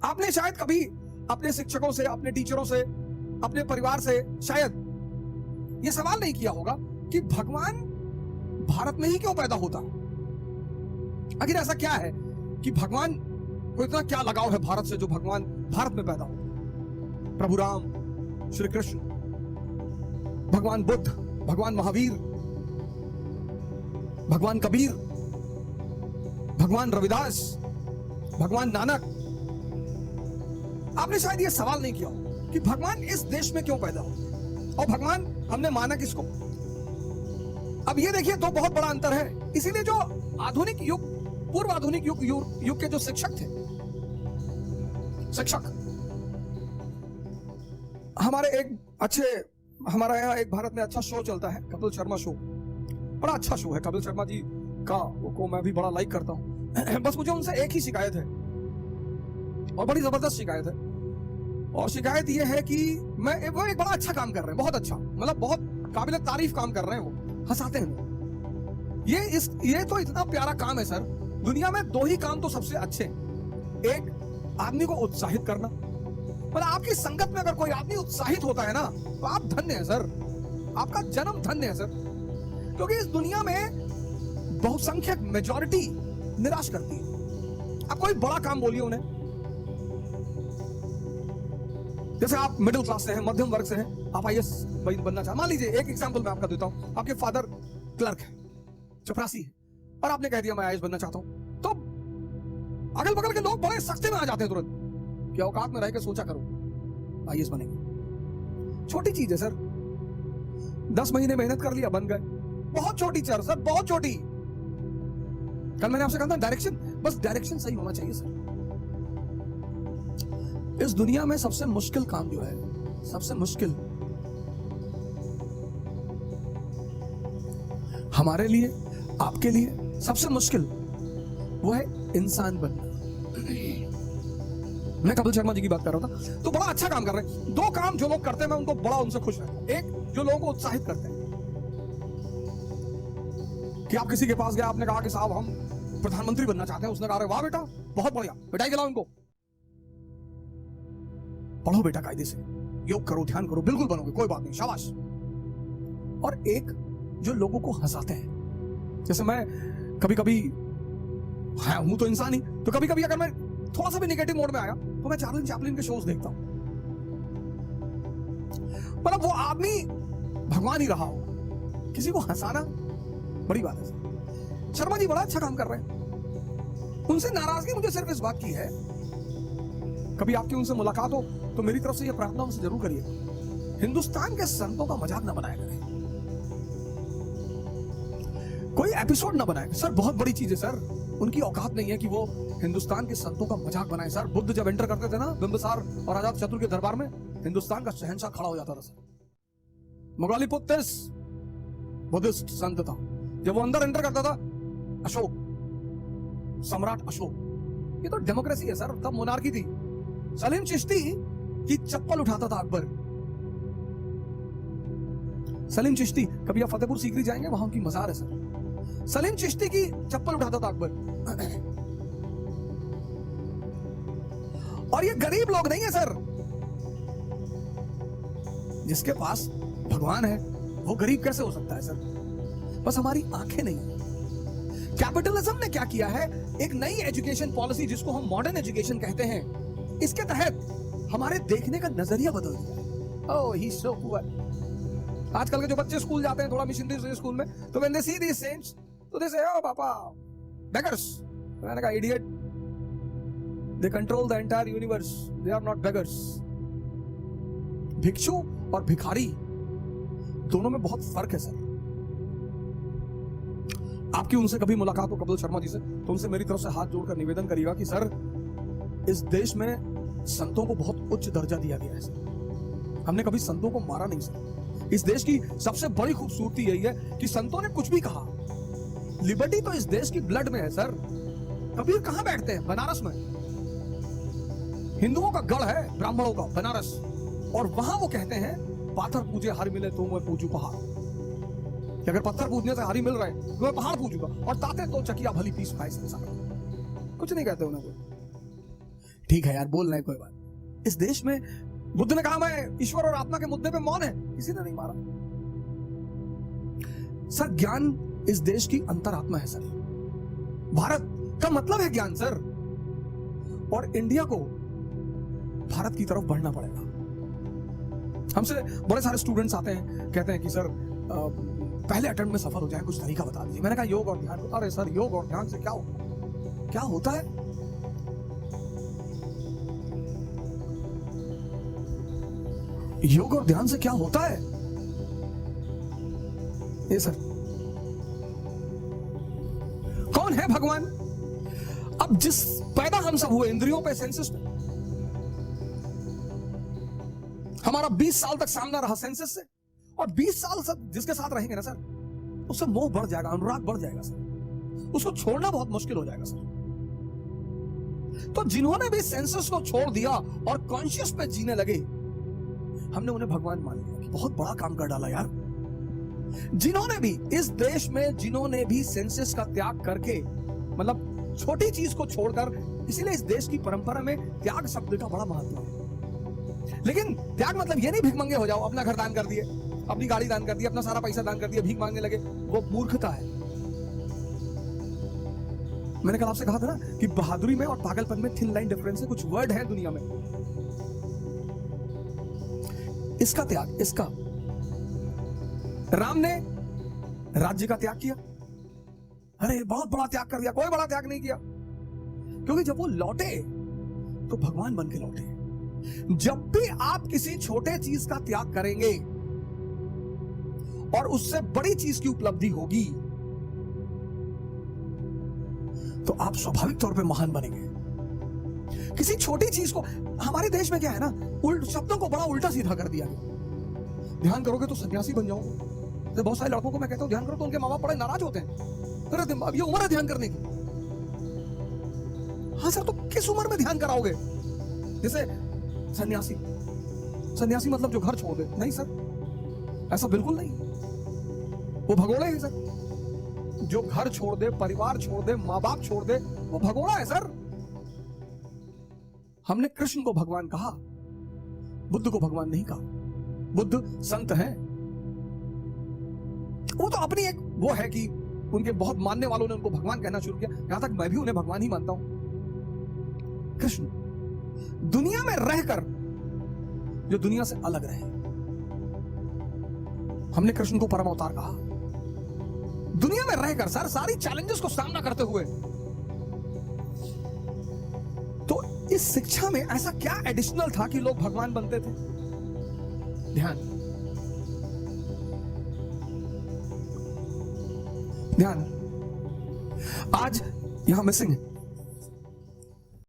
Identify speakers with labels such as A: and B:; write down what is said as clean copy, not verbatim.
A: आपने शायद कभी अपने शिक्षकों से, अपने टीचरों से, अपने परिवार से शायद यह सवाल नहीं किया होगा कि भगवान भारत में ही क्यों पैदा होता है। आखिर ऐसा क्या है कि भगवान को इतना क्या लगाव है भारत से जो भगवान भारत में पैदा हो। प्रभु राम, श्री कृष्ण, भगवान बुद्ध, भगवान महावीर, भगवान कबीर, भगवान रविदास, भगवान नानक। आपने शायद यह सवाल नहीं किया हो कि भगवान इस देश में क्यों पैदा हो और भगवान हमने माना किसको। अब ये देखिए, दो बहुत बड़ा अंतर है। इसीलिए जो आधुनिक युग, पूर्व आधुनिक युग के जो शिक्षक थे, शिक्षक हमारे एक अच्छे, हमारा यहाँ एक भारत में अच्छा शो चलता है, कपिल शर्मा शो। बड़ा अच्छा शो है कपिल शर्मा जी का, को मैं भी बड़ा लाइक करता हूं। बस मुझे उनसे एक ही शिकायत है और बड़ी जबरदस्त शिकायत है, और शिकायत यह है कि वो एक बड़ा अच्छा काम कर रहे हैं, बहुत अच्छा, मतलब बहुत काबिल तारीफ काम कर रहे हैं। वो हंसाते हैं लोग। ये तो इतना प्यारा काम है सर। दुनिया में दो ही काम तो सबसे अच्छे, एक आदमी को उत्साहित करना, मतलब आपकी संगत में अगर कोई आदमी उत्साहित होता है ना तो आप धन्य हैं सर, आपका जन्म धन्य है सर। क्योंकि इस दुनिया में बहुसंख्यक मेजॉरिटी निराश करती है। आप कोई बड़ा काम बोलिए उन्हें, जैसे आप मिडिल क्लास से हैं, मध्यम वर्ग से हैं, आप आईएएस बनना चाहते, मान लीजिए एक एग्जांपल मैं आपका देता हूं, आपके फादर क्लर्क है, चपरासी है, और आपने कह दिया मैं आईएएस बनना चाहता हूं, तो अगल बगल के लोग बड़े सख्ते में आ जाते हैं तुरंत कि औकात में रह के सोचा करो, आईएएस बनेंगे। छोटी चीज है सर, 10 महीने मेहनत कर लिया, बन गए। बहुत छोटी चीज सर, बहुत छोटी। कल मैंने आपसे कहा था डायरेक्शन, बस डायरेक्शन सही होना चाहिए सर। इस दुनिया में सबसे मुश्किल काम जो है, सबसे मुश्किल हमारे लिए, आपके लिए सबसे मुश्किल वो है इंसान बनना। मैं कपिल शर्मा जी की बात कर रहा था, तो बड़ा अच्छा काम कर रहे हैं। दो काम जो लोग करते हैं मैं उनको बड़ा उनसे खुश रहता हूं। एक, जो लोगों को उत्साहित करते हैं कि आप किसी के पास गए, आपने कहा कि साहब हम प्रधानमंत्री बनना चाहते हैं, उसने कहा वाह बेटा बहुत बढ़िया, बिठाई खिलाओ इनको, पढ़ो बेटा कायदे से, योग करो, ध्यान करो, बिल्कुल बनोगे, कोई बात नहीं, शाबाश। और एक जो लोगों को हंसाते हैं, जैसे मैं कभी कभी हूं तो इंसान ही, तो कभी कभी अगर मैं थोड़ा सा भी नेगेटिव मोड में आया तो मैं चार्ली चैपलिन के शोज देखता हूं। मतलब वो आदमी भगवान ही रहा हो, किसी को हंसाना बड़ी बात है। शर्मा जी बड़ा अच्छा काम कर रहे हैं। उनसे नाराजगी मुझे सिर्फ इस बात की है, कभी आपकी उनसे मुलाकात हो तो मेरी तरफ से यह प्रार्थना उनसे जरूर करिए, हिंदुस्तान के संतों का मजाक ना बनाया करें, कोई एपिसोड ना बनाए सर। बहुत बड़ी चीज है सर, उनकी औकात नहीं है कि वो हिंदुस्तान के संतों का मजाक बनाए सर। बुद्ध जब एंटर करते थे ना बिंबिसार और अजात शत्रु के दरबार में, हिंदुस्तान का शहंशाह खड़ा हो जाता था सर। मुगालिपुत्तिस बुद्धिस्ट संत था, जब वो अंदर एंटर करता था, अशोक, सम्राट अशोक। ये तो डेमोक्रेसी है सर, तब मोनार्की थी। सलीम चिश्ती की चप्पल उठाता था अकबर। सलीम चिश्ती, कभी आप फतेहपुर सीकरी जाएंगे, वहां की मजार है सर। सलीम चिश्ती की चप्पल उठाता था अकबर। और ये गरीब लोग नहीं है सर, जिसके पास भगवान है वो गरीब कैसे हो सकता है सर? बस हमारी आंखें नहीं है। कैपिटलिज्म ने क्या किया है, एक नई एजुकेशन पॉलिसी जिसको हम मॉडर्न एजुकेशन कहते हैं, इसके तहत हमारे देखने का नजरिया बदल दिया। ओह ही सो पुअर। आजकल के जो बच्चे स्कूल जाते हैं थोड़ा मिशनरी स्कूल में, तो when they see these saints, तो they say, oh पापा, beggars। मैंने कहा idiot, they control the entire universe, they are not beggars। भिक्षु और भिखारी दोनों में बहुत फर्क है सर। आपकी उनसे कभी मुलाकात हो कपिल शर्मा जी से, तो उनसे मेरी तरफ से हाथ जोड़कर निवेदन करिएगा कि सर इस देश में संतों को बहुत उच्च दर्जा दिया गया है सर। हमने कभी संतों को मारा नहीं सर। इस देश की सबसे बड़ी खूबसूरती यही है कि संतों ने कुछ भी कहा, लिबर्टी तो इस देश की ब्लड में है सर। कबीर कहां बैठते हैं? बनारस में। हिंदुओं का गढ़ है ब्राह्मणों का, बनारस। और वहां वो कहते हैं पाथर पूजे हरि मिले तो मैं पूजू पहाड़। कि अगर पत्थर पूजने से हरि मिल रहे तो मैं पहाड़ पूजूंगा, और ताते तो चकिया भली पीस खाए संसार। कुछ नहीं कहते उन्हें। ठीक है यार, बोल रहे हैं, कोई बात। इस देश में बुद्ध ने कहा मैं ईश्वर और आत्मा के मुद्दे पे मौन है, किसी ने नहीं मारा। सर ज्ञान इस देश की अंतरात्मा है सर। भारत का मतलब है ज्ञान सर, और इंडिया को भारत की तरफ बढ़ना पड़ेगा। हमसे बड़े सारे स्टूडेंट्स आते हैं, कहते हैं कि सर पहले अटेम्प्ट में सफल हो जाए, कुछ तरीका बता दीजिए। मैंने कहा योग और ध्यान। अरे सर योग और ध्यान से क्या होता है? योग और ध्यान से क्या होता है? ये सर कौन है भगवान? अब जिस पैदा हम सब हुए इंद्रियों पे, सेंसेस पे, हमारा 20 साल तक सामना रहा सेंसेस से, और 20 साल सब जिसके साथ रहेंगे ना सर, उससे मोह बढ़ जाएगा, अनुराग बढ़ जाएगा सर, उसको छोड़ना बहुत मुश्किल हो जाएगा सर। तो जिन्होंने भी सेंसेस को छोड़ दिया और कॉन्शियस पे जीने लगे, हमने उन्हें भगवान मान लिया कि बहुत बड़ा काम कर डाला यार। जिन्होंने भी इस देश में, जिन्होंने भी सेंसेस का त्याग करके, मतलब छोटी चीज को छोड़कर, इसीलिए इस देश की परंपरा में त्याग शब्द का बड़ा महत्व है। लेकिन त्याग मतलब ये नहीं भिखमंगे हो जाओ, अपना घर दान कर दिए, अपनी गाड़ी दान कर दी, अपना सारा पैसा दान कर दिया, भीख मांगने लगे, वो मूर्खता है। मैंने कल आपसे कहा था ना कि बहादुरी में और पागलपन में थिन लाइन डिफरेंस है। कुछ वर्ड है दुनिया में, इसका त्याग, इसका राम ने राज्य का त्याग किया, अरे बहुत बड़ा त्याग कर दिया, कोई बड़ा त्याग नहीं किया, क्योंकि जब वो लौटे तो भगवान बन के लौटे। जब भी आप किसी छोटे चीज का त्याग करेंगे और उससे बड़ी चीज की उपलब्धि होगी, तो आप स्वाभाविक तौर पे महान बनेंगे। किसी छोटी चीज को, हमारे देश में क्या है ना, उल्ट शब्दों को बड़ा उल्टा सीधा कर दिया गया। ध्यान करोगे तो सन्यासी बन जाओगे। तो बहुत सारे लड़कों को मैं कहता हूं ध्यान करो, तो उनके माँ बाप बड़े नाराज होते हैं, अरे अब ये उम्र है ध्यान करने की। हाँ सर, तो किस उम्र में ध्यान कराओगे? जैसे सन्यासी, सन्यासी मतलब जो घर छोड़ दे? नहीं सर, ऐसा बिल्कुल नहीं। वो भगोड़े हैं सर। जो घर छोड़ दे, परिवार छोड़ दे, माँ बाप छोड़ दे, वो भगोड़ा है सर। हमने कृष्ण को भगवान कहा, बुद्ध को भगवान नहीं कहा। बुद्ध संत हैं, वो तो अपनी एक वो है कि उनके बहुत मानने वालों ने उनको भगवान कहना शुरू किया, यहां तक मैं भी उन्हें भगवान ही मानता हूं। कृष्ण दुनिया में रहकर जो दुनिया से अलग रहे, हमने कृष्ण को परम अवतार कहा। दुनिया में रहकर सर, सारी चैलेंजेस को सामना करते हुए। तो इस शिक्षा में ऐसा क्या एडिशनल था कि लोग भगवान बनते थे? ध्यान, ध्यान आज यहां मिसिंग है।